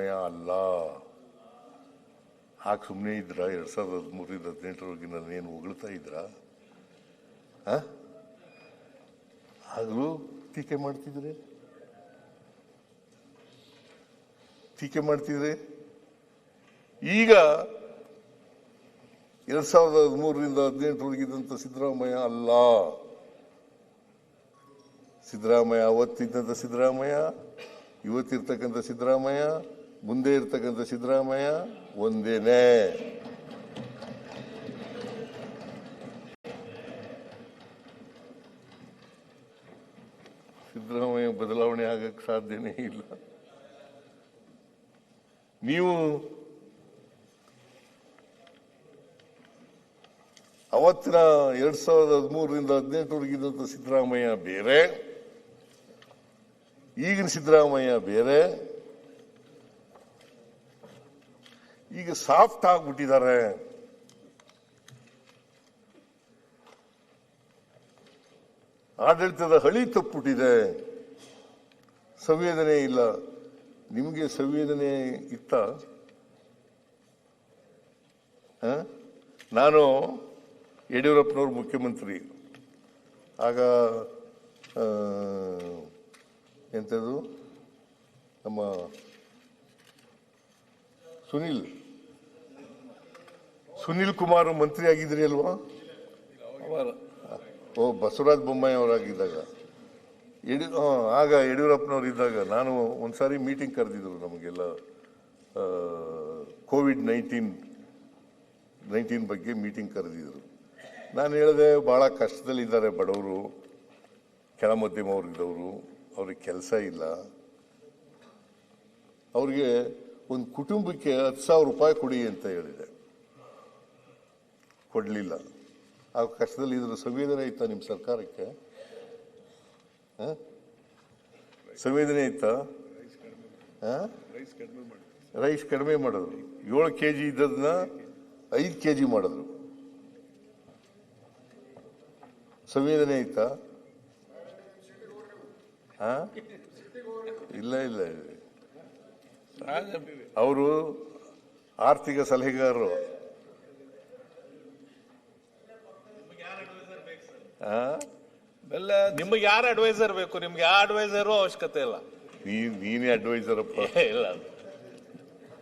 ಸಿದ್ದರಾಮಯ್ಯ ಅಲ್ಲ. ಹಾಗೆ ಸುಮ್ಮನೆ ಇದ್ರ 2013-18 ನಾನೇನು ಹೊಗಳ್ತಾ ಇದ್ರ? ಆಗಲೂ ಟೀಕೆ ಮಾಡ್ತಿದ್ರೆ ಈಗ 2013-18 ಸಿದ್ದರಾಮಯ್ಯ ಅಲ್ಲ. ಸಿದ್ದರಾಮಯ್ಯ ಅವತ್ತಿದ್ದಂಥ ಸಿದ್ದರಾಮಯ್ಯ, ಇವತ್ತಿರ್ತಕ್ಕಂಥ ಸಿದ್ದರಾಮಯ್ಯ, ಮುಂದೆ ಇರ್ತಕ್ಕಂಥ ಸಿದ್ದರಾಮಯ್ಯ ಒಂದೇನೆ. ಸಿದ್ದರಾಮಯ್ಯ ಬದಲಾವಣೆ ಆಗಕ್ಕೆ ಸಾಧ್ಯನೇ ಇಲ್ಲ. ನೀವು ಅವತ್ತಿನ 2013-18 ಸಿದ್ದರಾಮಯ್ಯ ಬೇರೆ, ಈಗಿನ ಸಿದ್ದರಾಮಯ್ಯ ಬೇರೆ. ಈಗ ಸಾಫ್ಟ್ ಆಗ್ಬಿಟ್ಟಿದ್ದಾರೆ. ಆಡಳಿತದ ಹಳಿ ತಪ್ಪಿಬಿಟ್ಟಿದೆ. ಸಂವೇದನೆ ಇಲ್ಲ. ನಿಮಗೆ ಸಂವೇದನೆ ಇತ್ತ? ನಾನು ಯಡಿಯೂರಪ್ಪನವರು ಮುಖ್ಯಮಂತ್ರಿ ಆಗ ಎಂಥದ್ದು ನಮ್ಮ ಸುನಿಲ್ ಕುಮಾರ್ ಮಂತ್ರಿ ಆಗಿದ್ರಿ ಅಲ್ವಾ? ಬಸವರಾಜ ಬೊಮ್ಮಾಯಿ ಅವರಾಗಿದ್ದಾಗ, ಆಗ ಯಡಿಯೂರಪ್ಪನವ್ರು ಇದ್ದಾಗ ನಾನು ಒಂದ್ಸಾರಿ ಮೀಟಿಂಗ್ ಕರೆದಿದ್ರು ನಮಗೆಲ್ಲ. ಕೋವಿಡ್-19 ಬಗ್ಗೆ ಮೀಟಿಂಗ್ ಕರೆದಿದ್ರು. ನಾನು ಹೇಳಿದೆ, ಭಾಳ ಕಷ್ಟದಲ್ಲಿದ್ದಾರೆ ಬಡವರು, ಕೆಳ ಮಧ್ಯಮವರ್ಗದವರು, ಅವ್ರಿಗೆ ಕೆಲಸ ಇಲ್ಲ, ಅವ್ರಿಗೆ ಒಂದು ಕುಟುಂಬಕ್ಕೆ 10,000 ರೂಪಾಯಿ ಕೊಡಿ ಅಂತ ಹೇಳಿದೆ. ಕೊಡಲಿಲ್ಲ. ಆ ಕಷ್ಟದಲ್ಲಿ ಇದ್ರ ಸಂವೇದನೆ ಇತ್ತಾ ನಿಮ್ಮ ಸರ್ಕಾರಕ್ಕೆ? ಸಂವೇದನೆ ಇತ್ತಾ? ರೈಸ್ ಕಡಿಮೆ ಮಾಡಿದ್ರು. 7 kg ಇದ್ದದನ್ನ 5 kg ಮಾಡಿದ್ರು. ಸಂವೇದನೆ ಇತ್ತಾ? ಇಲ್ಲ. ಅವರು ಆರ್ಥಿಕ ಸಲಹೆಗಾರರು. ನಿಮ್ಗೆ ಯಾರು ಅಡ್ವೈಸರ್ ಬೇಕು? ನಿಮ್ಗೆ ಯಾವ ಅಡ್ವೈಸರು ಅವಶ್ಯಕತೆ ಇಲ್ಲ. ನೀನೇ ಅಡ್ವೈಸರ್ ಅಪ್ಪ. ಇಲ್ಲ